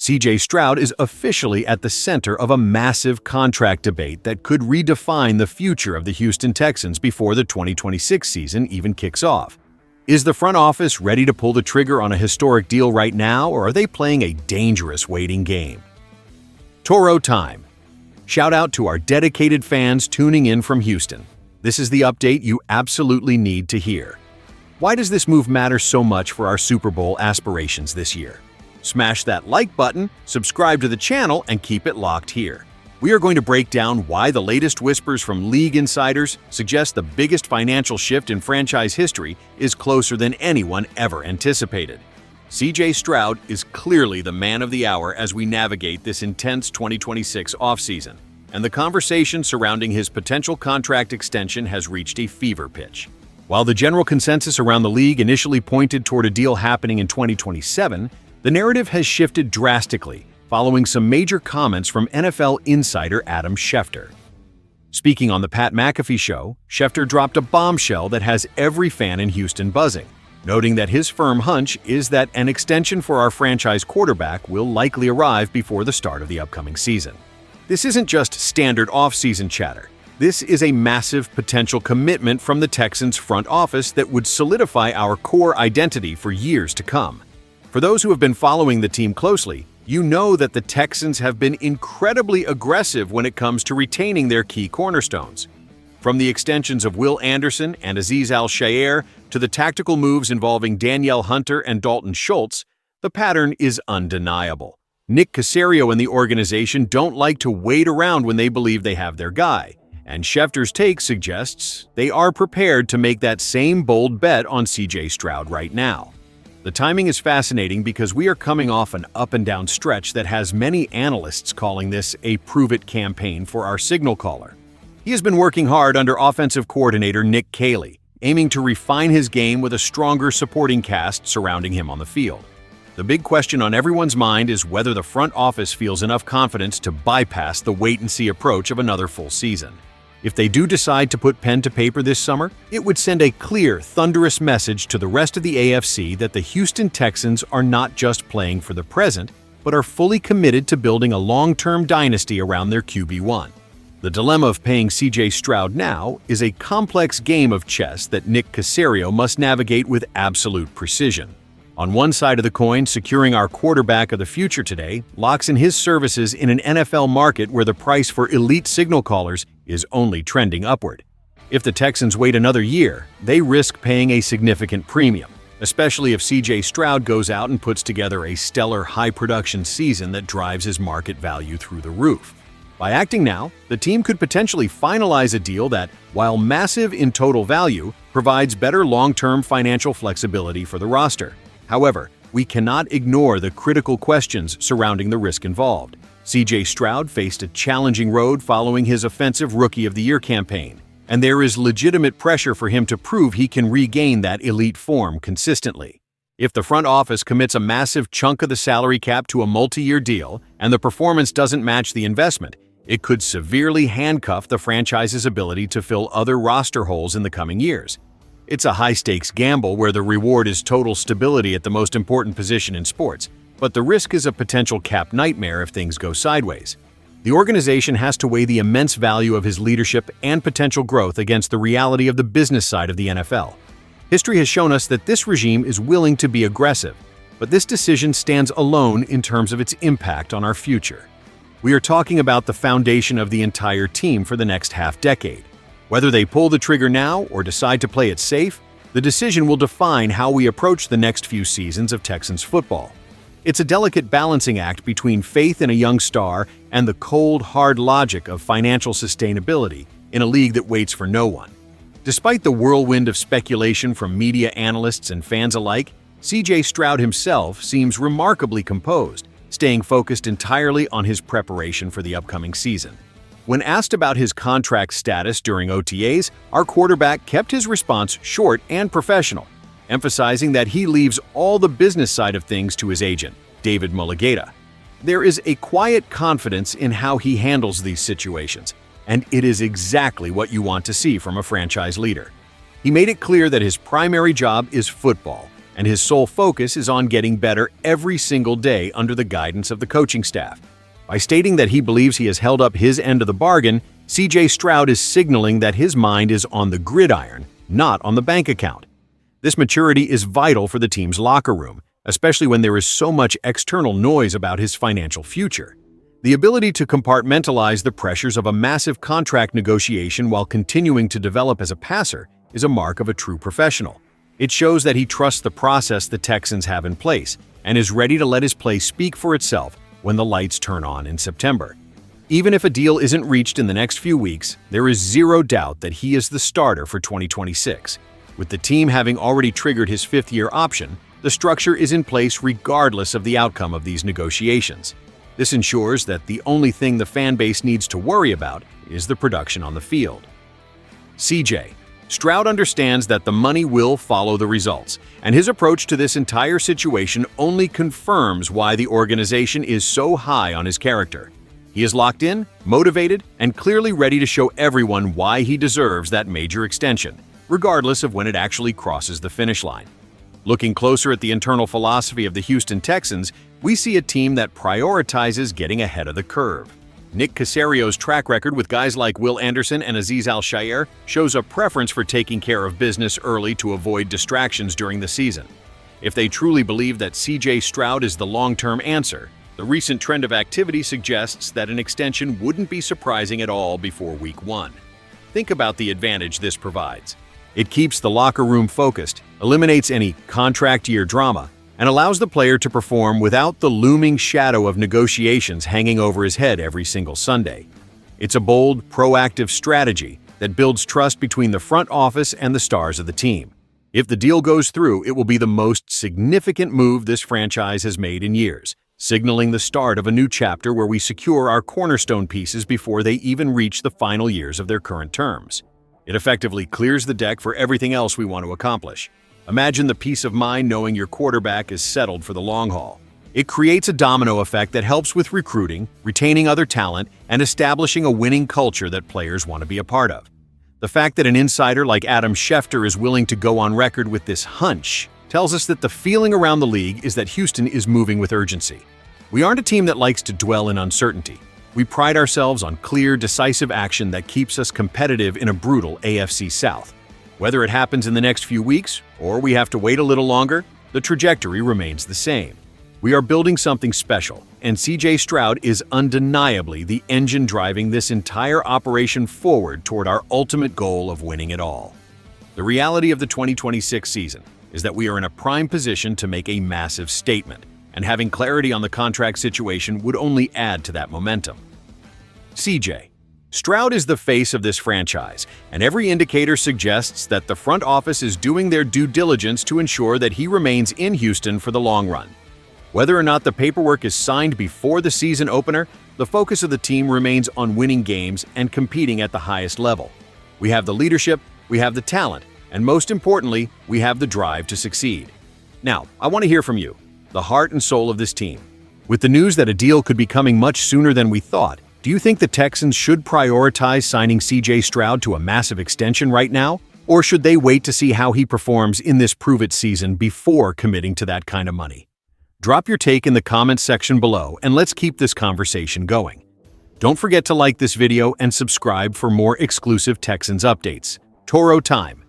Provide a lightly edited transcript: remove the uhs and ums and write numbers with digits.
CJ Stroud is officially at the center of a massive contract debate that could redefine the future of the Houston Texans before the 2026 season even kicks off. Is the front office ready to pull the trigger on a historic deal right now, or are they playing a dangerous waiting game? Toro time. Shout out to our dedicated fans tuning in from Houston. This is the update you absolutely need to hear. Why does this move matter so much for our Super Bowl aspirations this year? Smash that like button, subscribe to the channel, and keep it locked here. We are going to break down why the latest whispers from league insiders suggest the biggest financial shift in franchise history is closer than anyone ever anticipated. CJ Stroud is clearly the man of the hour as we navigate this intense 2026 offseason, and the conversation surrounding his potential contract extension has reached a fever pitch. While the general consensus around the league initially pointed toward a deal happening in 2027, the narrative has shifted drastically following some major comments from NFL insider Adam Schefter. Speaking on the Pat McAfee show, Schefter dropped a bombshell that has every fan in Houston buzzing, noting that his firm hunch is that an extension for our franchise quarterback will likely arrive before the start of the upcoming season. This isn't just standard off-season chatter. This is a massive potential commitment from the Texans front office that would solidify our core identity for years to come. For those who have been following the team closely, you know that the Texans have been incredibly aggressive when it comes to retaining their key cornerstones. From the extensions of Will Anderson and Azeez Al-Shaair to the tactical moves involving Danielle Hunter and Dalton Schultz, the pattern is undeniable. Nick Caserio and the organization don't like to wait around when they believe they have their guy, and Schefter's take suggests they are prepared to make that same bold bet on CJ Stroud right now. The timing is fascinating because we are coming off an up-and-down stretch that has many analysts calling this a prove-it campaign for our signal caller. He has been working hard under offensive coordinator Nick Caley, aiming to refine his game with a stronger supporting cast surrounding him on the field. The big question on everyone's mind is whether the front office feels enough confidence to bypass the wait-and-see approach of another full season. If they do decide to put pen to paper this summer, it would send a clear, thunderous message to the rest of the AFC that the Houston Texans are not just playing for the present, but are fully committed to building a long-term dynasty around their QB1. The dilemma of paying CJ Stroud now is a complex game of chess that Nick Caserio must navigate with absolute precision. On one side of the coin, securing our quarterback of the future today locks in his services in an NFL market where the price for elite signal callers is only trending upward. If the Texans wait another year, they risk paying a significant premium, especially if CJ Stroud goes out and puts together a stellar high-production season that drives his market value through the roof. By acting now, the team could potentially finalize a deal that, while massive in total value, provides better long-term financial flexibility for the roster. However, we cannot ignore the critical questions surrounding the risk involved. CJ Stroud faced a challenging road following his offensive Rookie of the Year campaign, and there is legitimate pressure for him to prove he can regain that elite form consistently. If the front office commits a massive chunk of the salary cap to a multi-year deal and the performance doesn't match the investment, it could severely handcuff the franchise's ability to fill other roster holes in the coming years. It's a high-stakes gamble where the reward is total stability at the most important position in sports, but the risk is a potential cap nightmare if things go sideways. The organization has to weigh the immense value of his leadership and potential growth against the reality of the business side of the NFL. History has shown us that this regime is willing to be aggressive, but this decision stands alone in terms of its impact on our future. We are talking about the foundation of the entire team for the next half-decade. Whether they pull the trigger now or decide to play it safe, the decision will define how we approach the next few seasons of Texans football. It's a delicate balancing act between faith in a young star and the cold, hard logic of financial sustainability in a league that waits for no one. Despite the whirlwind of speculation from media analysts and fans alike, CJ Stroud himself seems remarkably composed, staying focused entirely on his preparation for the upcoming season. When asked about his contract status during OTAs, our quarterback kept his response short and professional, emphasizing that he leaves all the business side of things to his agent, David Mulligata. There is a quiet confidence in how he handles these situations, and it is exactly what you want to see from a franchise leader. He made it clear that his primary job is football, and his sole focus is on getting better every single day under the guidance of the coaching staff. By stating that he believes he has held up his end of the bargain, CJ Stroud is signaling that his mind is on the gridiron, not on the bank account. This maturity is vital for the team's locker room, especially when there is so much external noise about his financial future. The ability to compartmentalize the pressures of a massive contract negotiation while continuing to develop as a passer is a mark of a true professional. It shows that he trusts the process the Texans have in place and is ready to let his play speak for itself when the lights turn on in September. Even if a deal isn't reached in the next few weeks, there is zero doubt that he is the starter for 2026. With the team having already triggered his fifth-year option, the structure is in place regardless of the outcome of these negotiations. This ensures that the only thing the fan base needs to worry about is the production on the field. CJ Stroud understands that the money will follow the results, and his approach to this entire situation only confirms why the organization is so high on his character. He is locked in, motivated, and clearly ready to show everyone why he deserves that major extension, regardless of when it actually crosses the finish line. Looking closer at the internal philosophy of the Houston Texans, we see a team that prioritizes getting ahead of the curve. Nick Caserio's track record with guys like Will Anderson and Azeez Al-Shaair shows a preference for taking care of business early to avoid distractions during the season. If they truly believe that CJ Stroud is the long-term answer, the recent trend of activity suggests that an extension wouldn't be surprising at all before Week 1. Think about the advantage this provides. It keeps the locker room focused, eliminates any contract year drama, and allows the player to perform without the looming shadow of negotiations hanging over his head every single Sunday. It's a bold, proactive strategy that builds trust between the front office and the stars of the team. If the deal goes through, it will be the most significant move this franchise has made in years, signaling the start of a new chapter where we secure our cornerstone pieces before they even reach the final years of their current terms. It effectively clears the deck for everything else we want to accomplish. Imagine the peace of mind knowing your quarterback is settled for the long haul. It creates a domino effect that helps with recruiting, retaining other talent, and establishing a winning culture that players want to be a part of. The fact that an insider like Adam Schefter is willing to go on record with this hunch tells us that the feeling around the league is that Houston is moving with urgency. We aren't a team that likes to dwell in uncertainty. We pride ourselves on clear, decisive action that keeps us competitive in a brutal AFC South. Whether it happens in the next few weeks, or we have to wait a little longer, the trajectory remains the same. We are building something special, and CJ Stroud is undeniably the engine driving this entire operation forward toward our ultimate goal of winning it all. The reality of the 2026 season is that we are in a prime position to make a massive statement, and having clarity on the contract situation would only add to that momentum. CJ Stroud is the face of this franchise, and every indicator suggests that the front office is doing their due diligence to ensure that he remains in Houston for the long run. Whether or not the paperwork is signed before the season opener, the focus of the team remains on winning games and competing at the highest level. We have the leadership, we have the talent, and most importantly, we have the drive to succeed. Now, I want to hear from you, the heart and soul of this team. With the news that a deal could be coming much sooner than we thought, do you think the Texans should prioritize signing CJ Stroud to a massive extension right now? Or should they wait to see how he performs in this prove-it season before committing to that kind of money? Drop your take in the comments section below and let's keep this conversation going. Don't forget to like this video and subscribe for more exclusive Texans updates. Toro time.